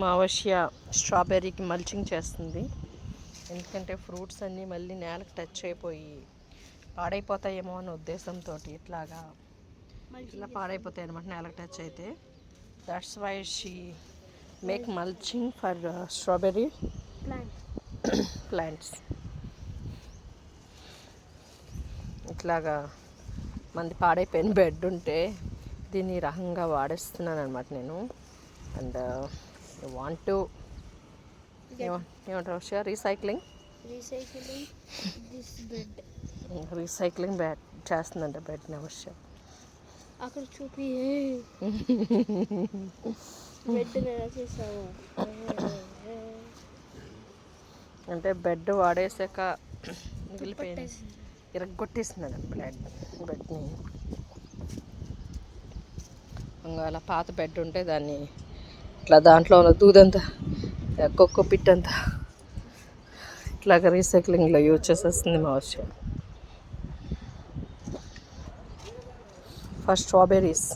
మా అవశ్య స్ట్రాబెర్రీకి మల్చింగ్ చేస్తుంది. ఎందుకంటే ఫ్రూట్స్ అన్నీ మళ్ళీ నేలకు టచ్ అయిపోయి పాడైపోతాయేమో అనే ఉద్దేశంతో ఇట్లా పాడైపోతాయి అనమాట నేలకు టచ్ అయితే. That's why she make mulching for strawberry plants. ఇట్లాగా మంది పాడైపోయిన బెడ్ ఉంటే దీన్ని రకంగా వాడేస్తున్నాను అనమాట నేను. అండ్ వాంట్ టు ఏమంటారు రీసైక్లింగ్ బ్యాడ్ చేస్తుందంట బెడ్ని అవశ్య. అక్కడ చూపి బెడ్ చేసావు అంటే బెడ్ వాడేసాక మిగిలిపోయింది ఇరగొట్టేసింది బెడ్ని. ఇంకా అలా పాత బెడ్ ఉంటే దాన్ని ఇట్లా దాంట్లో ఉన్న దూదంతా కొక్కో పిట్ అంతా ఇట్లాగ రీసైక్లింగ్లో యూజ్ చేసేస్తుంది మా అవశ్యం. For strawberries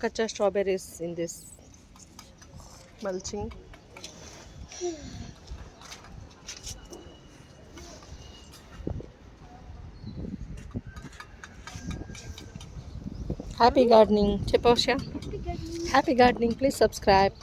kachcha strawberries in this mulching. Happy gardening. Cheposha. Happy gardening. Please subscribe.